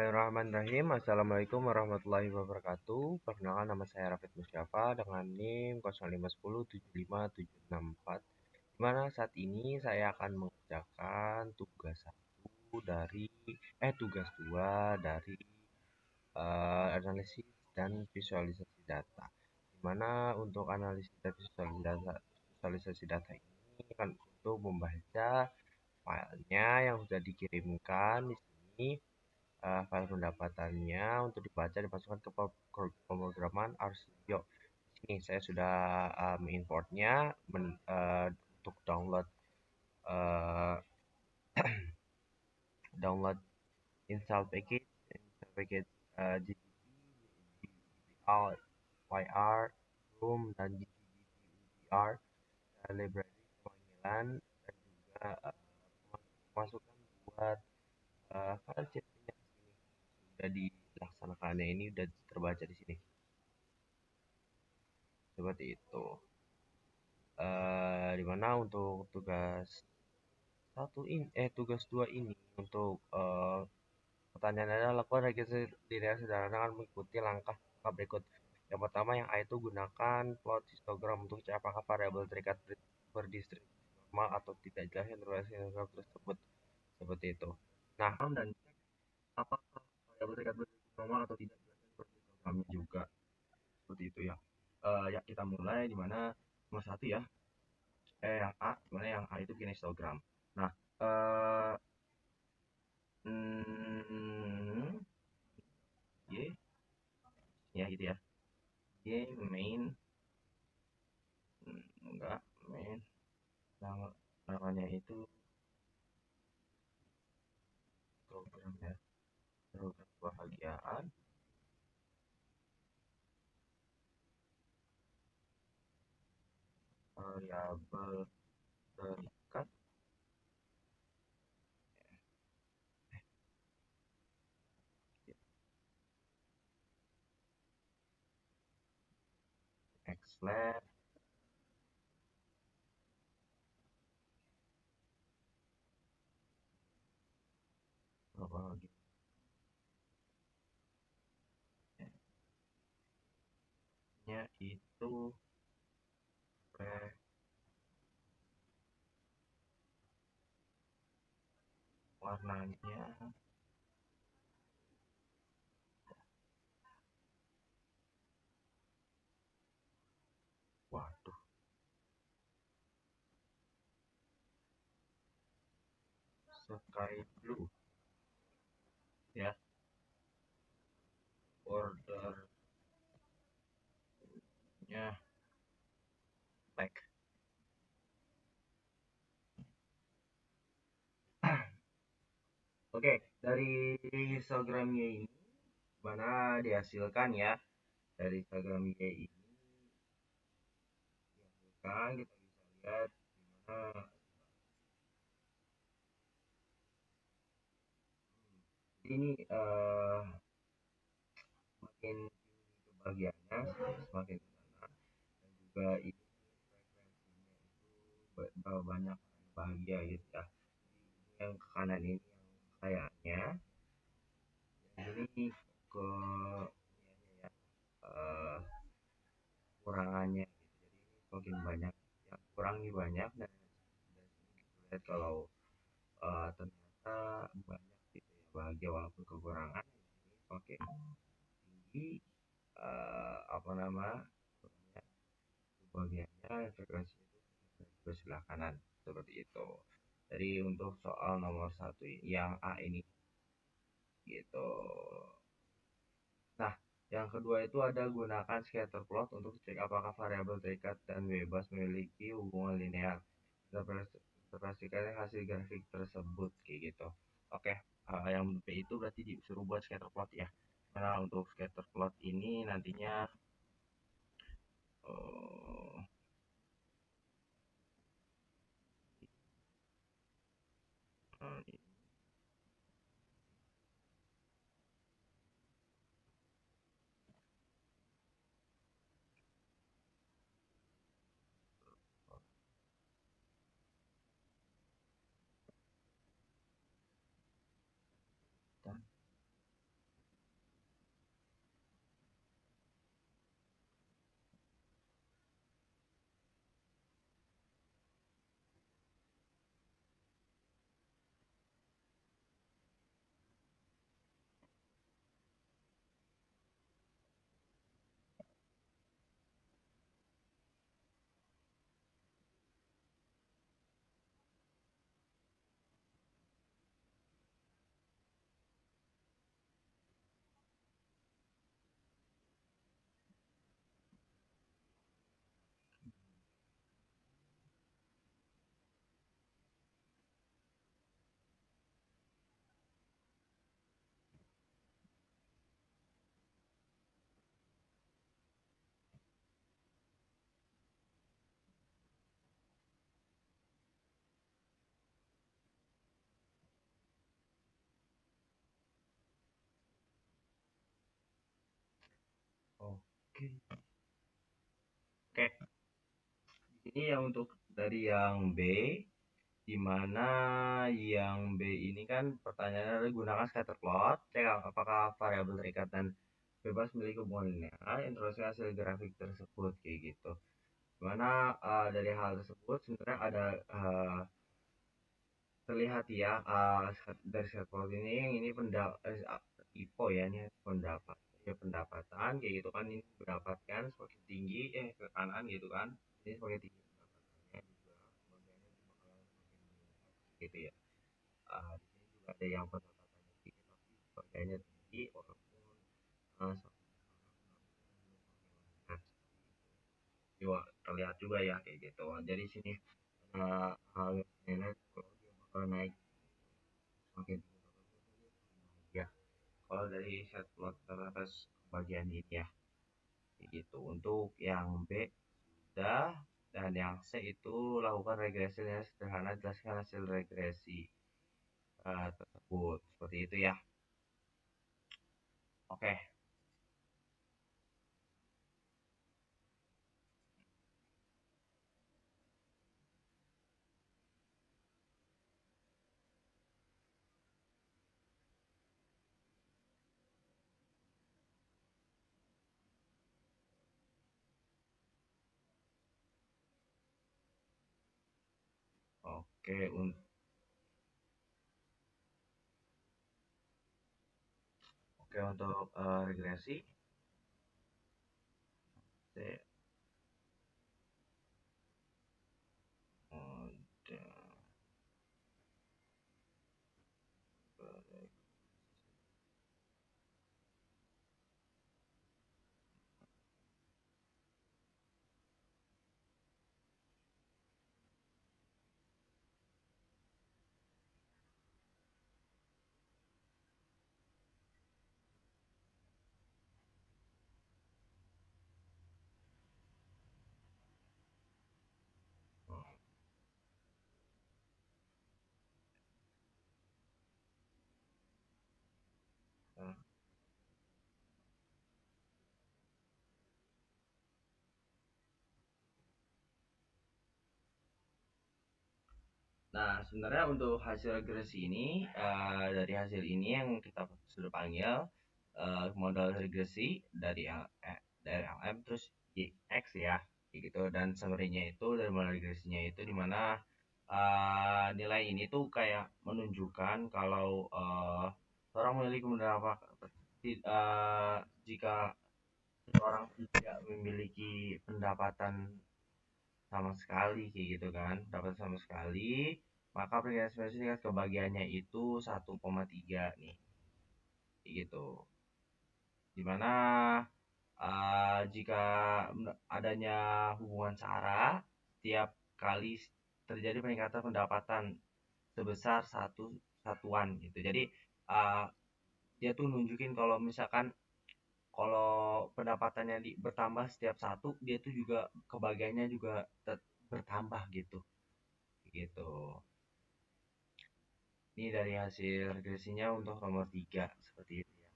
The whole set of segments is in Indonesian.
Bismillahirrahmanirrahim. Assalamualaikum warahmatullahi wabarakatuh. Perkenalkan, nama saya Rafid Musyafa dengan NIM 051075764. Di mana saat ini saya akan mengerjakan tugas 2 dari analisis dan visualisasi data. Di mana untuk analisis dan visualisasi data ini akan untuk membaca filenya yang sudah dikirimkan di sini. File pendapatannya untuk dibaca dimasukkan ke pemrograman RStudio. Di sini saya sudah importnya untuk download uh, download install package GDPR, YR, Room dan GDPR library pemanggilan dan juga masukan buat file chatnya sudah dilaksanakannya, ini sudah terbaca di sini seperti itu. Dimana untuk tugas 2 ini untuk pertanyaan adalah lakukan registrasi diri sederhana dengan mengikuti langkah berikut. Yang pertama, yang A itu gunakan plot histogram untuk cek apakah variabel terikat berdistribusi normal atau tidak, jelaskan informasi histogram tersebut seperti itu. Nah, dan cek apakah variabel terikat berdistribusi normal atau tidak, jelaskan histogramnya juga seperti itu ya. Ya kita mulai, dimana nomor 1 ya, yang A, dimana yang A itu bikin histogram. Nah, Y ya gitu ya, Y main, enggak main, namanya itu program ya, program kebahagiaan, variabel terikat, xlab, kebahagiaannya itu warnanya, waduh, sky blue ya, bordernya black. Oke, dari histogramnya ini mana dihasilkan ya, dari histogramnya ini dihasilkan, kita bisa lihat dimana ini semakin tinggi kebahagiaannya semakin ke sana, dan juga ini frekuensinya itu banyak bahagia gitu ya. Yang ke kanan ini yang kayaknya, yang ini ke ya, kurangannya gitu. Jadi ini semakin banyak yang kurang nih banyak, dan kita lihat kalau ternyata banyak gitu ya bahagia walaupun kekurangan, ini semakin tinggi apa nama bagiannya, frekuensi itu ke sebelah kanan seperti itu. Jadi untuk soal nomor 1 yang A ini gitu. Nah, yang kedua itu ada gunakan scatter plot untuk cek apakah variabel terikat dan bebas memiliki hubungan linear. Interpretasikan hasil grafik tersebut kayak gitu. Oke, yang B itu berarti disuruh buat scatter plot ya. Nah, untuk scatter plot ini nantinya uh, Ini yang untuk dari yang B, di mana yang B ini kan pertanyaannya adalah gunakan scatter plot, cek apakah variabel terikat dan bebas memiliki hubungan linear, introduksi hasil grafik tersebut kayak gitu. Dimana dari hal tersebut sebenarnya ada terlihat ya dari scatter plot ini yang ini IPO ya, ini pendapat ya pendapatan kayak gitu kan, ini mendapatkan semakin tinggi ke kanan gitu kan, ini semakin tinggi pendapatannya juga kemudiannya juga bakalan semakin meningkat gitu ya. Di sini juga ada yang pendapatannya tinggi tapi sebagainya tinggi walaupun juga terlihat juga ya kayak gitu. Jadi sini hal ini kalau dia bakal naik semakin tinggi ya. Kalau dari set plot terbatas bagian ini ya, kayak gitu. Untuk yang B sudah, dan yang C itu lakukan regresi yang sederhana, jelaskan hasil regresi tersebut. Seperti itu ya. Oke. Oke, oke untuk regresi. C, Nah, sebenarnya untuk hasil regresi ini, dari hasil ini yang kita sudah panggil modal regresi dari LM terus X ya, kayak gitu. Dan summary-nya itu dari modal regresinya itu di mana nilai ini tuh kayak menunjukkan kalau seorang memiliki beberapa jika seorang tidak memiliki pendapatan sama sekali kayak gitu kan, dapat sama sekali, maka aplikasi tingkat kebahagiaannya itu 1,3 nih kayak gitu, dimana jika adanya hubungan sara setiap kali terjadi peningkatan pendapatan sebesar satu satuan gitu. Jadi uh, dia tuh nunjukin kalau misalkan kalau pendapatannya bertambah setiap satu, dia tuh juga kebahagiaannya juga bertambah gitu gitu. Ini dari hasil regresinya untuk nomor 3 seperti itu ya.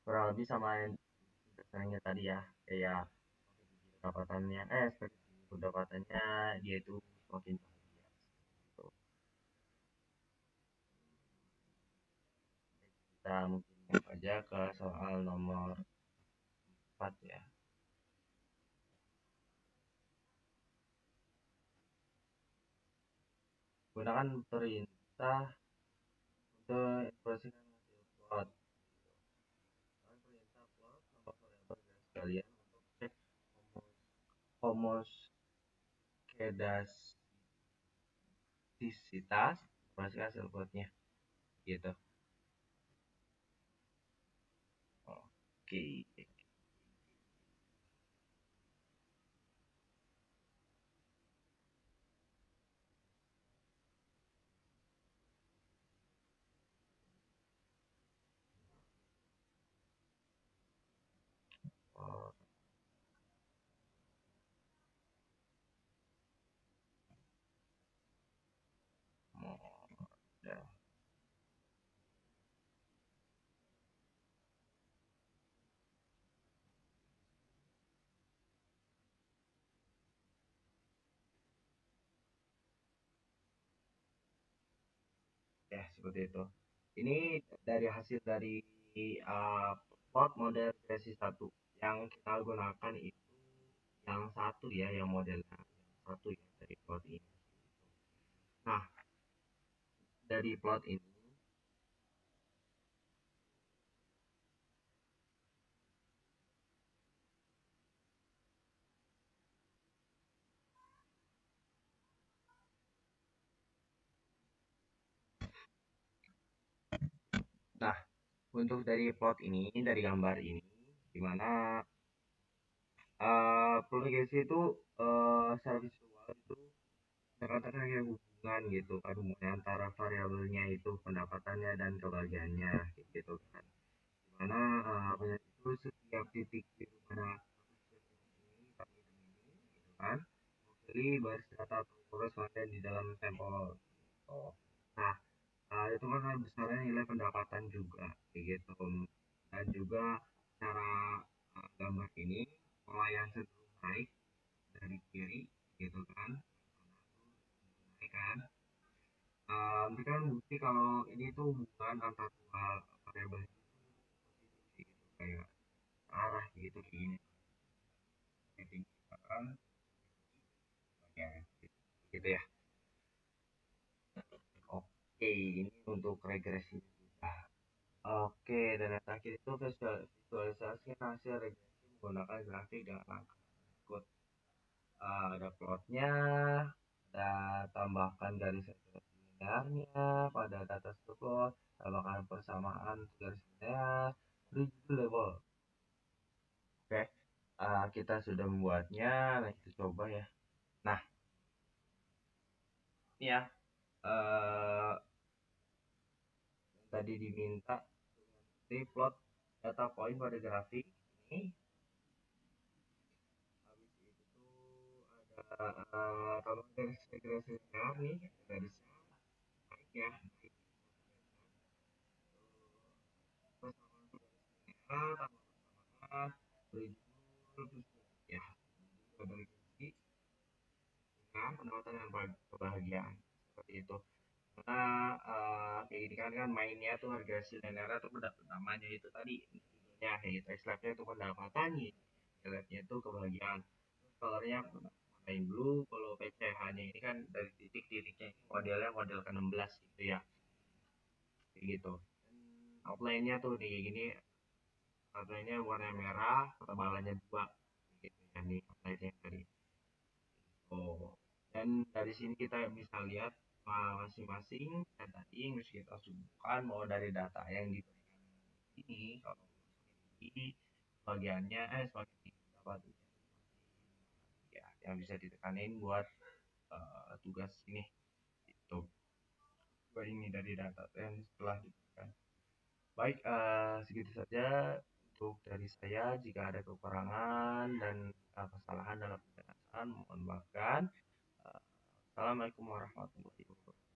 Kurang lebih sama yang dasarnya tadi ya, kayak pendapatannya pendapatannya dia itu semakin bahagia gitu. Kita mungkin aja ke soal nomor 4 ya. Gunakan perintah untuk ekspresikan hasil plot. Gunakan perintah plot nomor variabel dan sekalian untuk cek homoskedastisitas masih hasil plotnya gitu. Oke. Oh, modal. Ya, seperti itu. Ini dari hasil dari uh, plot model versi satu. Yang kita gunakan itu yang satu ya, yang modelnya yang satu ya dari plot ini. Nah, dari plot ini, nah untuk dari plot ini, dari gambar ini, di mana progresi itu secara visual itu terkadang ada hubungan gitu kan, hubungan antara variabelnya itu pendapatannya dan kebahagiaannya gitu kan. Dimana itu setiap titik di mana ini kami ini gitu kan mewakili baris data atau koresponden di dalam sampel gitu. Nah, itu kan besarnya nilai pendapatan juga kayak gitu, dan juga cara gambar ini pola yang cenderung naik dari kiri gitu kan, naik kan. Tapi kan bukti kalau ini tuh hubungan antara dua variabel itu positif sih, gitu kayak arah gitu ini ditinggikan ya gitu, gitu ya. Oke, ini untuk regresi juga. Oke, dan yang terakhir itu visualisasi hasil regresi menggunakan grafik dengan angka berikut. Ada plotnya, ada tambahkan garis regresi linearnya pada data tersebut, tambahkan persamaan garis linear, beri judul label. Oke, kita sudah membuatnya, nah kita coba ya. Nah, ini ya, yang tadi diminta di plot data point pada grafik ini. Habis itu ada kalau garis regresinya nih, garisnya naik ya, naik persamaan garisnya, tambah persamaan, beri judul, terus ya, ada regresi dengan pendapatan dan kebahagiaan seperti itu. Karena kayak gini kan mainnya tuh harga silindernya tuh namanya itu tadi judulnya kayak slabnya itu pendapatannya, slabnya itu kebahagiaan. Terus colornya main blue, kalau PCH-nya ini kan dari titik-titiknya ini modelnya model ke-16 gitu ya, kayak gitu. Dan outline-nya tuh kayak gini, outline-nya warna merah, ketebalannya 2 gitu ya nih outline-nya tadi. Oh, dan dari sini kita bisa lihat masing-masing dan tadi yang harus kita subuhkan mau dari data yang diberikan ini kalau ini bagiannya semakin tinggi dapat ya yang bisa ditekanin buat tugas ini itu buat ini dari data yang setelah diberikan. Baik, segitu saja untuk dari saya. Jika ada kekurangan dan kesalahan dalam penjelasan mohon maafkan. Uh, Assalamualaikum warahmatullahi wabarakatuh.